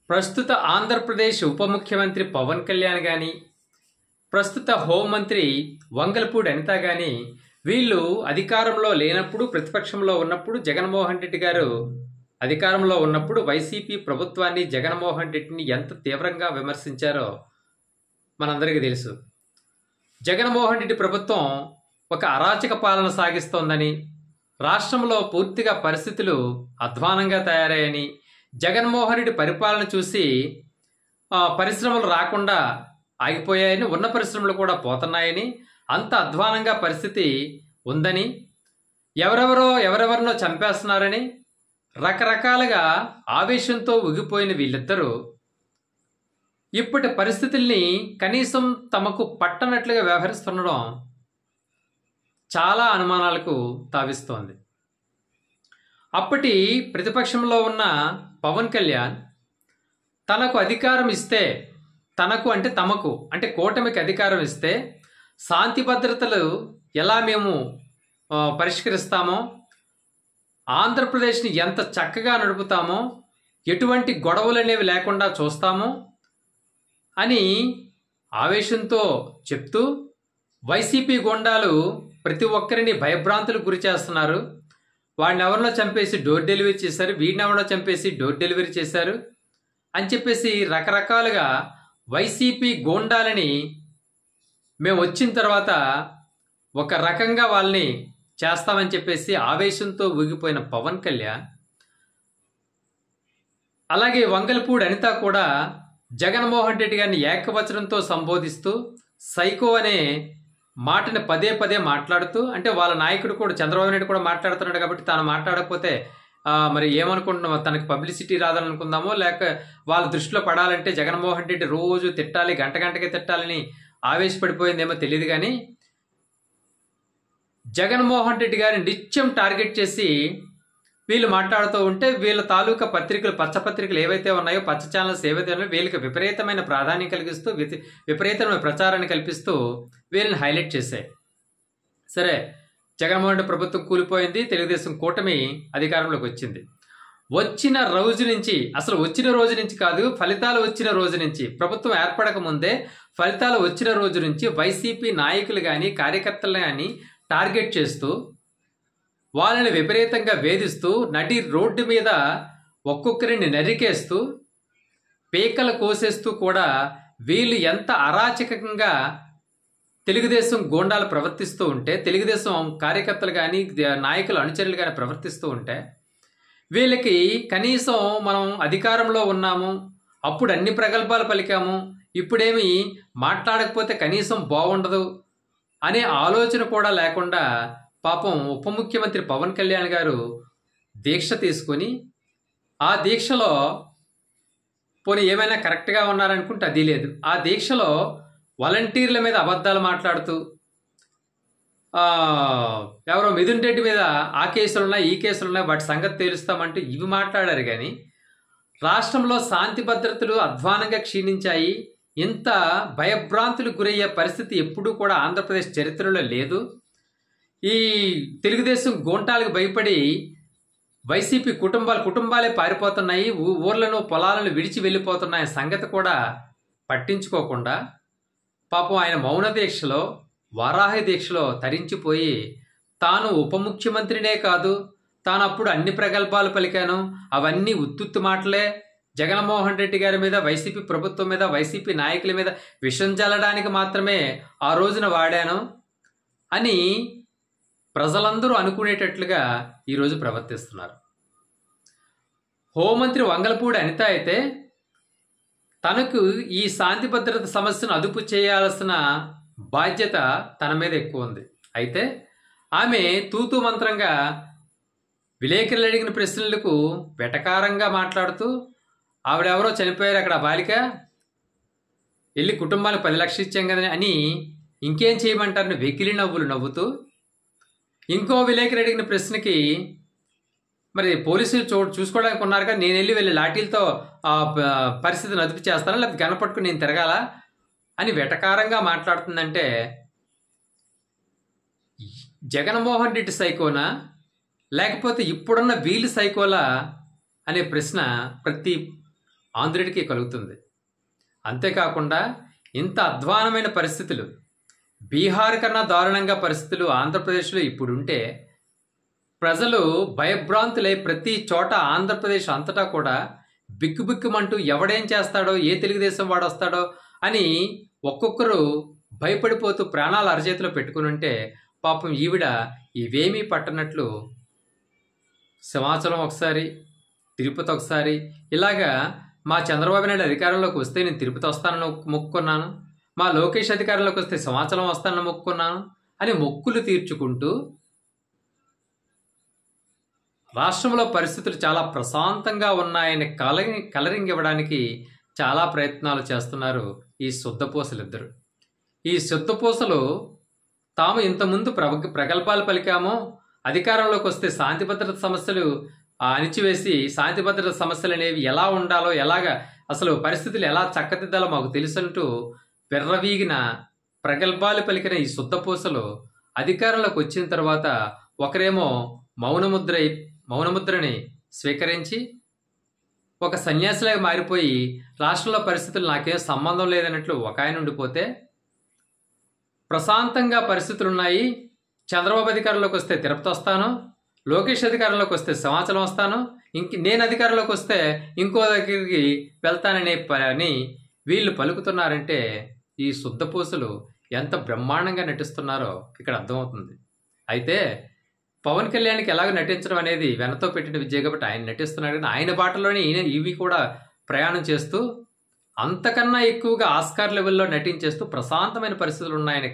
ప్రస్తుత ఆంధ్రప్రదేశ్ ఉప ముఖ్యమంత్రి పవన్ కళ్యాణ్ కానీ, ప్రస్తుత హోంమంత్రి వంగలపూడి అనిత కానీ వీళ్ళు అధికారంలో లేనప్పుడు, ప్రతిపక్షంలో ఉన్నప్పుడు జగన్మోహన్ రెడ్డి గారు అధికారంలో ఉన్నప్పుడు వైసీపీ ప్రభుత్వాన్ని, జగన్మోహన్ రెడ్డిని ఎంత తీవ్రంగా విమర్శించారో మనందరికీ తెలుసు. జగన్మోహన్ రెడ్డి ప్రభుత్వం ఒక అరాచక పాలన సాగిస్తోందని, రాష్ట్రంలో పూర్తిగా పరిస్థితులు అధ్వానంగా తయారయ్యని, జగన్మోహన్ రెడ్డి పరిపాలన చూసి పరిశ్రమలు రాకుండా ఆగిపోయాయని, ఉన్న పరిశ్రమలు కూడా పోతున్నాయని, అంత అధ్వానంగా పరిస్థితి ఉందని, ఎవరెవరినో చంపేస్తున్నారని రకరకాలుగా ఆవేశంతో ఉగిపోయిన వీళ్ళిద్దరూ ఇప్పటి పరిస్థితుల్ని కనీసం తమకు పట్టనట్లుగా వ్యవహరిస్తుండడం చాలా అనుమానాలకు తావిస్తోంది. అప్పటి ప్రతిపక్షంలో ఉన్న పవన్ కళ్యాణ్ తనకు అధికారం ఇస్తే, తమకు అంటే కూటమికి అధికారం ఇస్తే శాంతి భద్రతలు ఎలా మేము పరిష్కరిస్తామో, ఆంధ్రప్రదేశ్ని ఎంత చక్కగా నడుపుతామో, ఎటువంటి గొడవలు అనేవి లేకుండా చూస్తామో అని ఆవేశంతో చెప్తూ, వైసీపీ గూండాలు ప్రతి ఒక్కరిని భయభ్రాంతులకు గురి చేస్తున్నారు, వాడిని ఎవరినో చంపేసి డోర్ డెలివరీ చేశారు, వీడిని ఎవరినో చంపేసి డోర్ డెలివరీ చేశారు అని చెప్పేసి రకరకాలుగా వైసీపీ గూండాలని మేము వచ్చిన తర్వాత ఒక రకంగా వాళ్ళని చేస్తామని చెప్పేసి ఆవేశంతో ఊగిపోయిన పవన్ కళ్యాణ్, అలాగే వంగలపూడి అనిత కూడా జగన్మోహన్ రెడ్డి గారిని ఏకవచనంతో సంబోధిస్తూ సైకో అనే మాటని పదే పదే మాట్లాడుతూ, అంటే వాళ్ళ నాయకుడు కూడా చంద్రబాబు నాయుడు కూడా మాట్లాడుతున్నాడు కాబట్టి తాను మాట్లాడకపోతే మరి ఏమనుకుంటున్నామో, తనకు పబ్లిసిటీ రాదనుకుందామో, లేక వాళ్ళ దృష్టిలో పడాలంటే జగన్మోహన్ రెడ్డి రోజు తిట్టాలి, గంటకే తిట్టాలని ఆవేశపడిపోయిందేమో తెలియదు. కానీ జగన్మోహన్ రెడ్డి గారిని నిత్యం టార్గెట్ చేసి వీళ్ళు మాట్లాడుతూ ఉంటే, వీళ్ళ తాలూకా పత్రికలు, పచ్చపత్రికలు ఏవైతే ఉన్నాయో, పచ్చ ఛానల్స్ ఏవైతే ఉన్నాయో వీళ్ళకి విపరీతమైన ప్రాధాన్యం కలిగిస్తూ, విపరీతమైన ప్రచారాన్ని కల్పిస్తూ వీళ్ళని హైలైట్ చేశాయి. సరే, జగన్మోహన్ రెడ్డి ప్రభుత్వం కూలిపోయింది, తెలుగుదేశం కూటమి అధికారంలోకి వచ్చింది. వచ్చిన రోజు నుంచి కాదు, ఫలితాలు వచ్చిన రోజు నుంచి, ప్రభుత్వం ఏర్పడక ముందే ఫలితాలు వచ్చిన రోజు నుంచి వైసీపీ నాయకులు కానీ, కార్యకర్తలు కానీ టార్గెట్ చేస్తూ, వాళ్ళని విపరీతంగా వేధిస్తూ, నడి రోడ్డు మీద ఒక్కొక్కరిని నరికేస్తూ, పీకలు కోసేస్తూ కూడా వీళ్ళు ఎంత అరాచకంగా తెలుగుదేశం గూండాలు ప్రవర్తిస్తూ ఉంటే, తెలుగుదేశం కార్యకర్తలు కానీ, నాయకులు, అనుచరులు కానీ ప్రవర్తిస్తూ ఉంటే, వీళ్ళకి కనీసం మనం అధికారంలో ఉన్నాము, అప్పుడు అన్ని ప్రగల్భాలు పలికాము, ఇప్పుడేమి మాట్లాడకపోతే కనీసం బాగుండదు అనే ఆలోచన కూడా లేకుండా పాపం ఉప ముఖ్యమంత్రి పవన్ కళ్యాణ్ గారు దీక్ష తీసుకొని, ఆ దీక్షలో పోనీ ఏమైనా కరెక్ట్గా ఉన్నారనుకుంటే అది లేదు, ఆ దీక్షలో వాలంటీర్ల మీద అబద్ధాలు మాట్లాడుతూ, ఎవరో మిథున్ రెడ్డి మీద ఆ కేసులున్నాయి, ఈ కేసులున్నాయి, వాటి సంగతి తేలుస్తామంటూ ఇవి మాట్లాడారు. కానీ రాష్ట్రంలో శాంతి భద్రతలు అధ్వానంగా క్షీణించాయి, ఇంత భయభ్రాంతులకు గురయ్యే పరిస్థితి ఎప్పుడూ కూడా ఆంధ్రప్రదేశ్ చరిత్రలో లేదు. ఈ తెలుగుదేశం గూంటాలకు భయపడి వైసీపీ కుటుంబాలే పారిపోతున్నాయి, ఊర్లను పొలాలను విడిచి వెళ్ళిపోతున్నాయి సంగతి కూడా పట్టించుకోకుండా పాపం ఆయన మౌన దీక్షలో, వారాహి దీక్షలో తరించిపోయి, తాను ఉప ముఖ్యమంత్రినే కాదు, తాను అప్పుడు అన్ని ప్రగల్భాలు పలికాను, అవన్నీ ఉత్తుత్తు మాటలే, జగన్మోహన్ రెడ్డి గారి మీద, వైసీపీ ప్రభుత్వం మీద, వైసీపీ నాయకుల మీద విషం జల్లడానికి మాత్రమే ఆ రోజున వాడాను అని ప్రజలందరూ అనుకునేటట్లుగా ఈరోజు ప్రవర్తిస్తున్నారు. హోంమంత్రి వంగలపూడి అనిత అయితే తనకు ఈ శాంతి భద్రత సమస్యను అదుపు చేయాల్సిన బాధ్యత తన మీద ఎక్కువ ఉంది. అయితే ఆమె తూతూ మంత్రంగా విలేకరులు అడిగిన ప్రశ్నలకు వెటకారంగా మాట్లాడుతూ, ఆవిడెవరో చనిపోయారు అక్కడ బాలిక, వెళ్ళి కుటుంబానికి 10 లక్షలు ఇచ్చాం కదని అని ఇంకేం చేయమంటారని వెకిలి నవ్వులు నవ్వుతూ, ఇంకో విలేకరు అడిగిన ప్రశ్నకి మరి పోలీసులు చూసుకోవడానికి ఉన్నారు కదా, నేను వెళ్ళి లాఠీలతో పరిస్థితిని అదుపు చేస్తానా, లేకపోతే గనపట్టుకుని నేను తిరగాల అని వెటకారంగా మాట్లాడుతుందంటే జగన్మోహన్ రెడ్డి సైకోనా, లేకపోతే ఇప్పుడున్న వీళ్ళు సైకోలా అనే ప్రశ్న ప్రతి ఆంధ్రుడికి కలుగుతుంది. అంతేకాకుండా ఇంత అధ్వానమైన పరిస్థితులు, బీహార్ కన్నా దారుణంగా పరిస్థితులు ఆంధ్రప్రదేశ్లో ఇప్పుడుంటే ప్రజలు భయభ్రాంతులై ప్రతి చోట ఆంధ్రప్రదేశ్ అంతటా కూడా బిక్కుబిక్కుమంటూ ఎవడేం చేస్తాడో, ఏ తెలుగుదేశం వాడు వస్తాడో అని ఒక్కొక్కరు భయపడిపోతూ ప్రాణాలు అరచేతిలో పెట్టుకుని ఉంటే, పాపం ఈవిడ ఇవేమీ పట్టనట్లు సింహాచలం ఒకసారి, తిరుపతి ఒకసారి, ఇలాగా మా చంద్రబాబు నాయుడు అధికారంలోకి వస్తే నేను తిరుపతి వస్తానని మొక్కుకున్నాను, మా లోకేష్ అధికారంలోకి వస్తే సింహాచలం వస్తానని మొక్కుకున్నాను అని మొక్కులు తీర్చుకుంటూ రాష్ట్రంలో పరిస్థితులు చాలా ప్రశాంతంగా ఉన్నాయని కలరింగ్ ఇవ్వడానికి చాలా ప్రయత్నాలు చేస్తున్నారు ఈ శుద్ధపూసలిద్దరు. ఈ శుద్ధపూసలు తాము ఇంతకుముందు ప్రగల్భాలు పలికామో, అధికారంలోకి వస్తే శాంతి భద్రత సమస్యలు అణిచివేసి శాంతి భద్రత సమస్యలు అనేవి ఎలా ఉండాలో, ఎలాగా అసలు పరిస్థితులు ఎలా చక్కదిద్దాలో మాకు తెలుసంటూ విర్రవీగిన ప్రగల్భాలు పలికిన ఈ శుద్ధపూసలు అధికారంలోకి వచ్చిన తర్వాత ఒకరేమో మౌనముద్రని స్వీకరించి ఒక సన్యాసిలాగా మారిపోయి రాష్ట్రంలో పరిస్థితులు నాకేం సంబంధం లేదన్నట్లు ఒక ఆయన ఉండిపోతే, ప్రశాంతంగా పరిస్థితులు ఉన్నాయి, చంద్రబాబు అధికారంలోకి వస్తే తిరుపతి వస్తాను, లోకేష్ అధికారంలోకి వస్తే సింహాచలం వస్తాను, నేను అధికారంలోకి వస్తే ఇంకో దగ్గరికి వెళ్తాననే పని వీళ్ళు పలుకుతున్నారంటే ఈ శుద్ధపూసలు ఎంత బ్రహ్మాండంగా నటిస్తున్నారో ఇక్కడ అర్థమవుతుంది. అయితే పవన్ కళ్యాణ్కి ఎలాగ నటించడం అనేది వెనతో పెట్టిన విద్య కాబట్టి ఆయన నటిస్తున్నాడు, కానీ ఆయన బాటలోనే ఇవి కూడా ప్రయాణం చేస్తూ అంతకన్నా ఎక్కువగా ఆస్కార్ లెవెల్లో నటించేస్తూ ప్రశాంతమైన పరిస్థితులు ఉన్నాయని